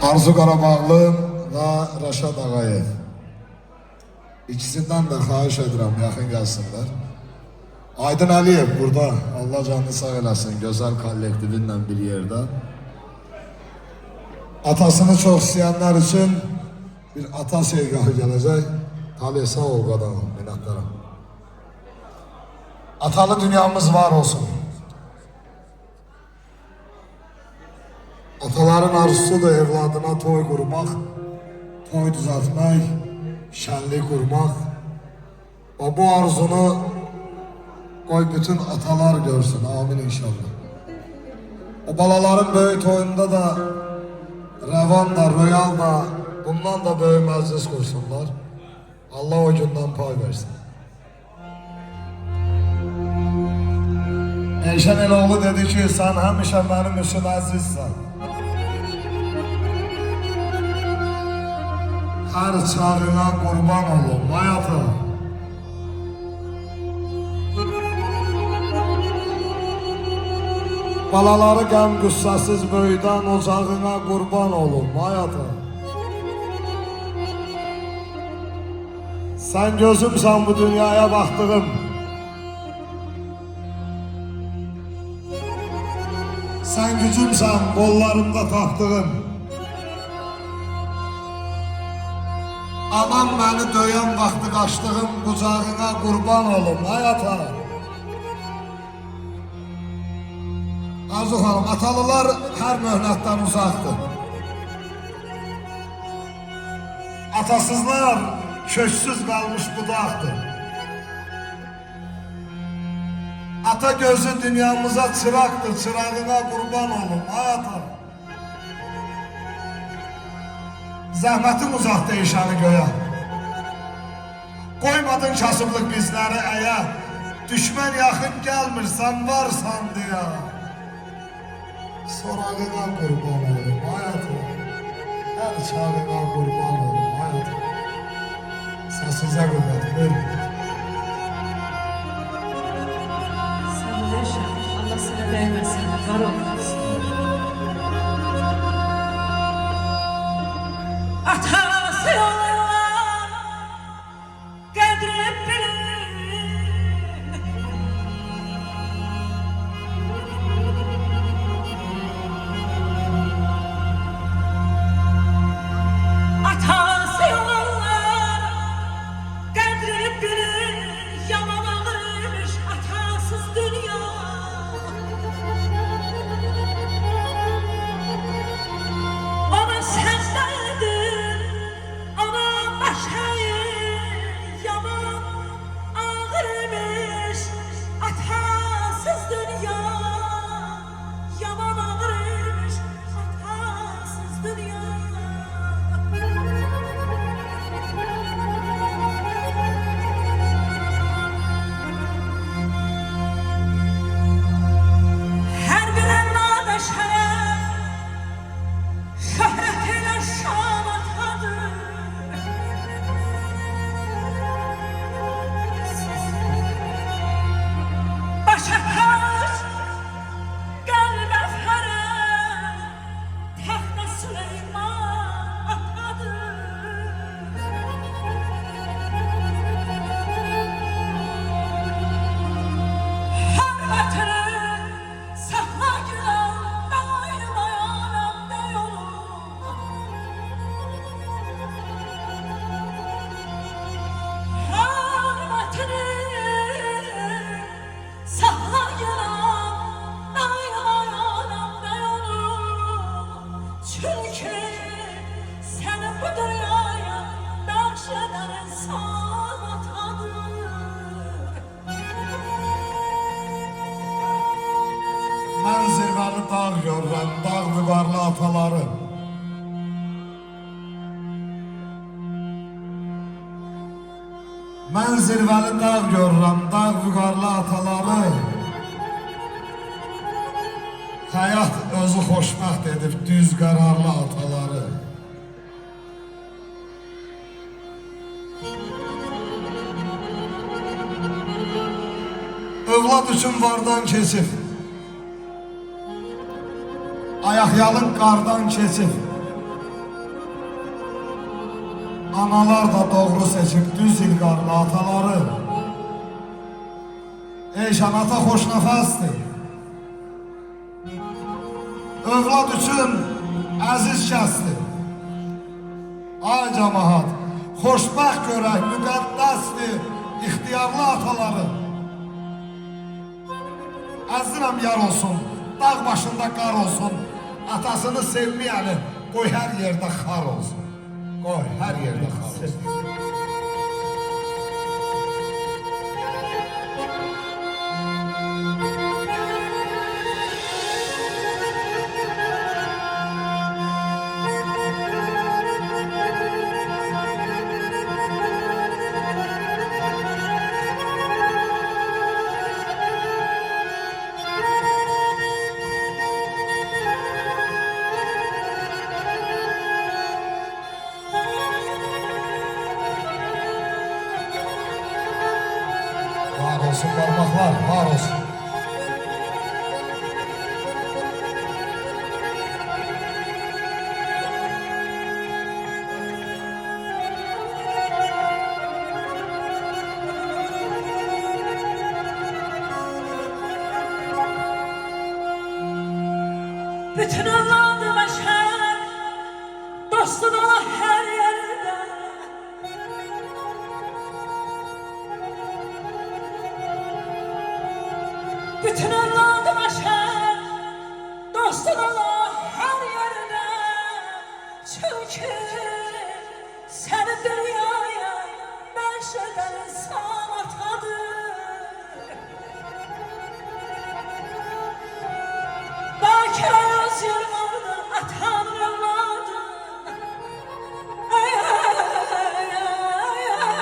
Arzu Qarabağlı və Rəşad Ağayev. İkisindən də xahiş edirəm, yaxın gəlsinlər. Aydın Əliyev burada, Allah canını sağ eləsin, gözəl kollektivinlə bir yerdə. Atasını çox istəyənlər üçün bir ata sevgahı gələcək. Talih sağ ol qadanım, minnətlərim. Atalı dünyamız var olsun. Ataların arzusudur evladına toy qurmaq, toy düzəltmək, şənlik qurmaq. Və bu arzunu qoy bütün atalar görsün, amin inşallah. O balaların böyük toyunda da Rəvan da, Royal da, bundan da böyük məclis qursunlar. Allah o gündən pay versin. Eyşən Eloğlu dedi ki, sən həmişə mənim üçün əzizsən. Hər çağına qurban olun, hayata. Balaları qəm qüssəsiz böyüdən ocağına qurban olun, hayata. Sən gözümsən bu dünyaya baxdığım. Sən gücümsən qollarımda tapdığım. Anam məni döyən vaxtı qaçdığım qucağına qurban olun, hayata. Arzu xanım, atalılar hər möhnətdən uzaqdır. Atasızlar köksüz qalmış budaqdır. Ata gözü dünyamıza çıraqdır, çırağına qurban olun, hayata. Zəhmətin uzaq deyişəni göyə. Qoymadın kasıblıq bizləri əyə. Düşmən yaxın gəlmirsən, varsan deyə. Sorağına qurban olun, hayata. Hər çağına qurban olun, hayata. Səsizə qüvvət, buyurun. Sən yaşa, Allah sənə dəyməsin, var olmasın. Atası olan qədri bilir. Atası olan qədri bilir. Yaman ağırmış atasız dünya. Ona səndədir, ona başayır. Yaman ağırmış atasız dünya. Yaman ağırmış atasız dünya. Hər bir ənnadə şərəf, şöhrət ilə şan atadır. Başa tac, qəlbə fərəh, təxtə Süleyman atadır. Hörmətini saxla gülər, daim ayağımda yolum. Hörmətini saxla gülər, daim ayağımda yolum. Çünki səni bu dünyaya bəxş edən insan atadır. Mən zirvəli dağ görürəm, dağ vüqarlı ataları. Mən zirvəli dağ görürəm, dağ vüqarlı ataları. Həyat özü xoşbəxt edib düz qərarlı ataları. Övlad üçün vardan keçib. Ayaqyalın qardan keçib. analar da doğru seçip düz ilqarlı ataları. Eyşan ata xoş nəfəsdir. Övlad üçün əziz kəsdir. Ay cəmahat, xoşbəxt görək, müqəddəsdir ixtiyarlı ataları. Əzirəm yar olsun, dağ başında qar olsun, atasını sevməyəni qoy hər yerdə xar olsun. Qoy hər yerdə xar olsun. Var olsun parmaklar, var olsun. Bütün Allah'ın başar, dostun ola her yerde. Bütün Allah'ın başar, dostun ola her yerde. Çünkü seni dünyaya beşeden sanatadır. Bakir ayaz yıllardır atan evladı. Ay ay ay ay ay ay.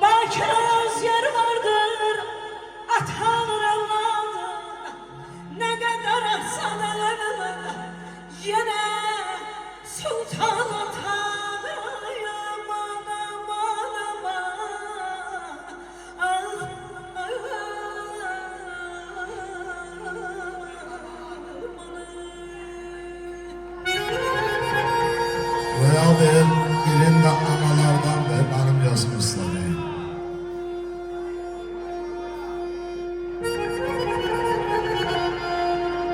Bakir ayaz yer vardır atan evladı. Ne kadar atsan elime yine sultan atar aman aman aman. Royal değil, birinde analardan da benim yazmışlar.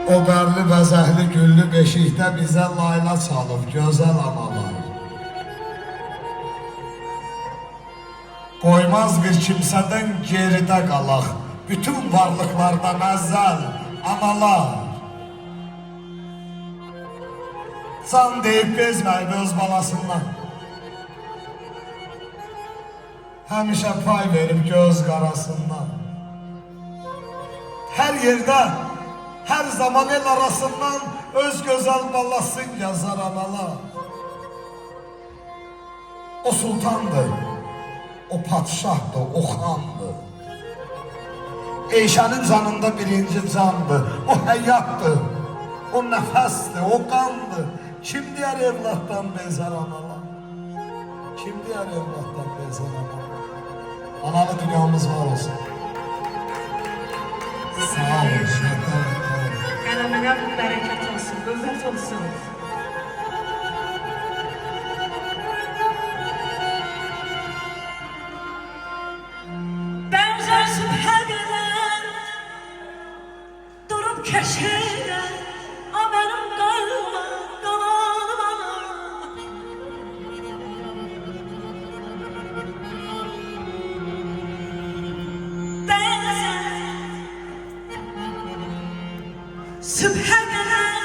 O bərli bəzəkli güllü beşikdə bizə layla çalıb gözəl analar. Qoymaz bir kimsədən geridə qalaq, bütün varlıqlardan əzəl analar. Can deyib bezməyib öz balasından, həmişə pay verib göz qarasından. Hər yerdə, her zaman el arasından öz güzel balasın yazar analar. O sultandı, o padişahdı, o xandı. Eyşanın canında birinci candı, o həyattı, o nəfəsdi, o qandı. Kim deyər evlatdan bezər analar? Kim deyər evlatdan bezər analar? Analı dünyamız var olsun. Sağ olun, şəhətlər. Qələminə bərəkət olsun, qüvvət olsun. Benzer sübhə qədər durub keşirəm, a mənim qalma, qalanıma. Sübhə qədər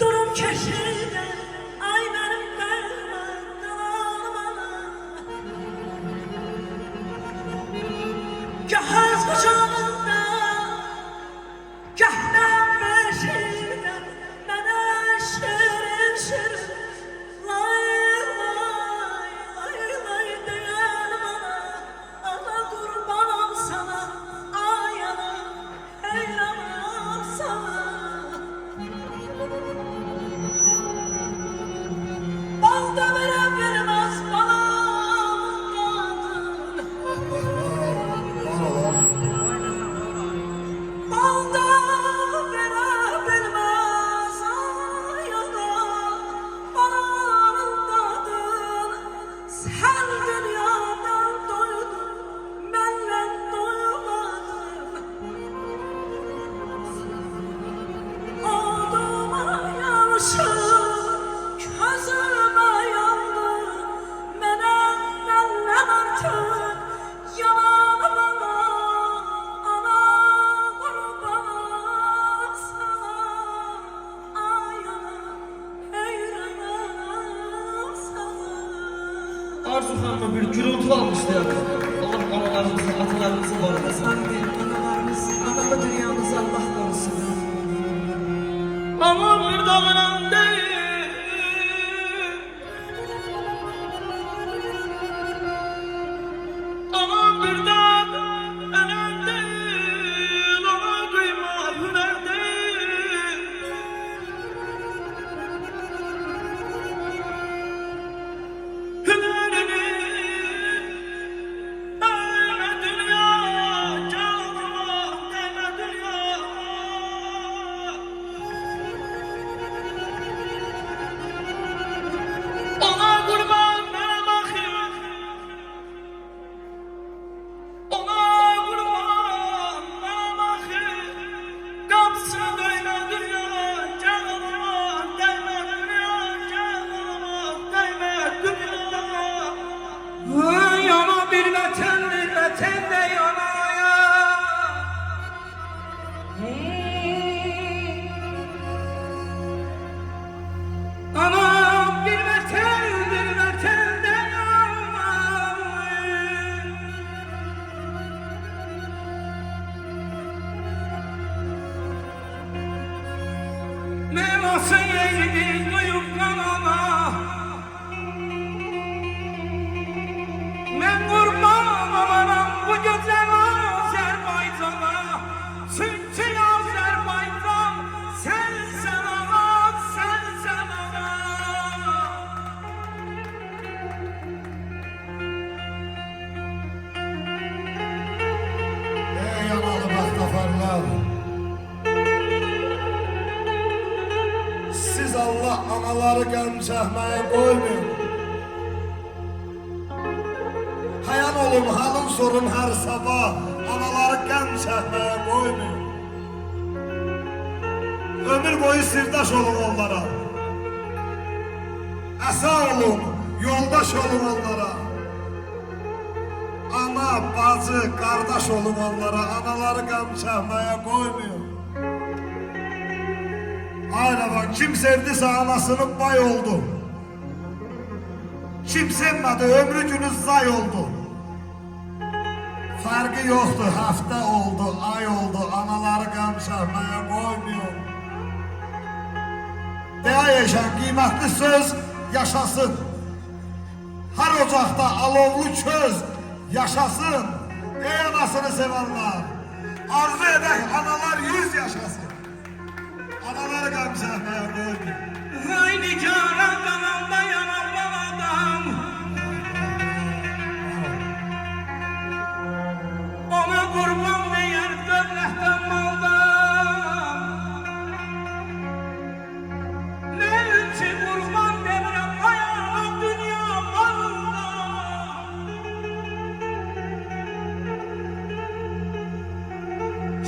durum keşirdə, ay mənim qəlbə qalanıma. Gah öz qucağında, gah mən beşikdə, mənə şirin şirin lay lay lay lay deyən bana. Ana qurbanam sana, ay ana, heyranam sana. Bal da verə bilməz balam, Arzu Hanım'a bir gürültü almıştı ya. Allah analarımızı, atalarımızı korumasın. Analarımız, analı dünyamızı Allah korusun. Ama bir dağınan değil. Ama bir dağınan değil. Ona kıyma hüner değil. Hünerini değme dünya, canıma değme dünya. Ona kurban ben bakayım. Ona kurban ben bakayım. Kapsın değme dünya, canıma değme dünya, canıma değme dünya. Yana bir vətən də yanaya. Anam bir vətən də yanaya. Mevası yeydi duyup kanana. Ben kurban olaram bu güzel Azerbaycan'a. Çünkü Azerbaycan sensen anam, sensen anam. Ey analı bəxtəfərlər. Siz Allah anaları qəm çəkməyə qoymayın. Hayan olun, halın sorun hər sabah. Anaları qəm çəkməyə qoymayın. Ömür boyu sirdaş olun onlara. Əsa olun, yoldaş olun onlara. Ana, bacı, qardaş olun onlara. Anaları qəm çəkməyə qoymayın. Aynen bak, kim sevdiyse anasının bay oldu. Kim sevmedi, ömrü günü zay oldu. Farkı yoktu, hafta oldu, ay oldu. Anaları qəm çəkməyə qoymuyor. Deyəşən, qiymətli söz yaşasın. Her ocaqda alovlu köz yaşasın. Ey anasını sevenler, arzu edək analar 100 yaşasın. Anaları qəm çəkməyə qoymuyor. Vay nicara kanalda yanan adam. Ona kurban meğer dövlətdən maldan. Ne için kurban demirəm ayağına dünya malında.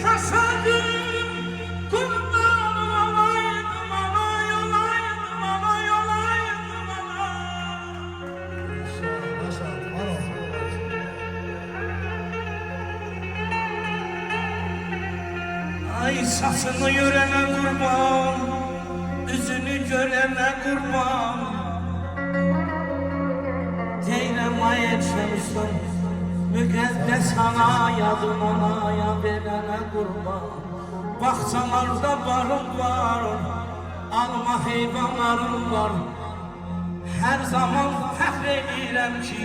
Kaşadım kurban olaydım ana yolaydım ana yolaydım ana. Ay saçını yörene kurban, üzünü görene kurban. Deyirəm ay etşəmişəm, müqəddəs anayadım anaya verənə qurban. Bağçalarda barım var, alma heyvanlarım var. Hər zaman fəxr edirəm ki,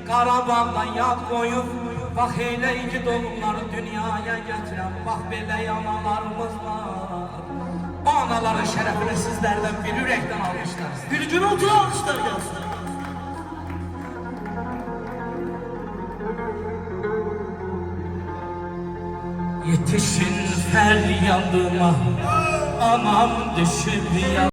Qarabağda yad qoyub, bax elə igid oğulları dünyaya gətirəm. Bax belə analarımız var. O anaların şərəfinə sizlərdən bir ürəkdən almışlar. Bir gürültü almışlar gelsin. Yetişin feryadıma, anam düşüp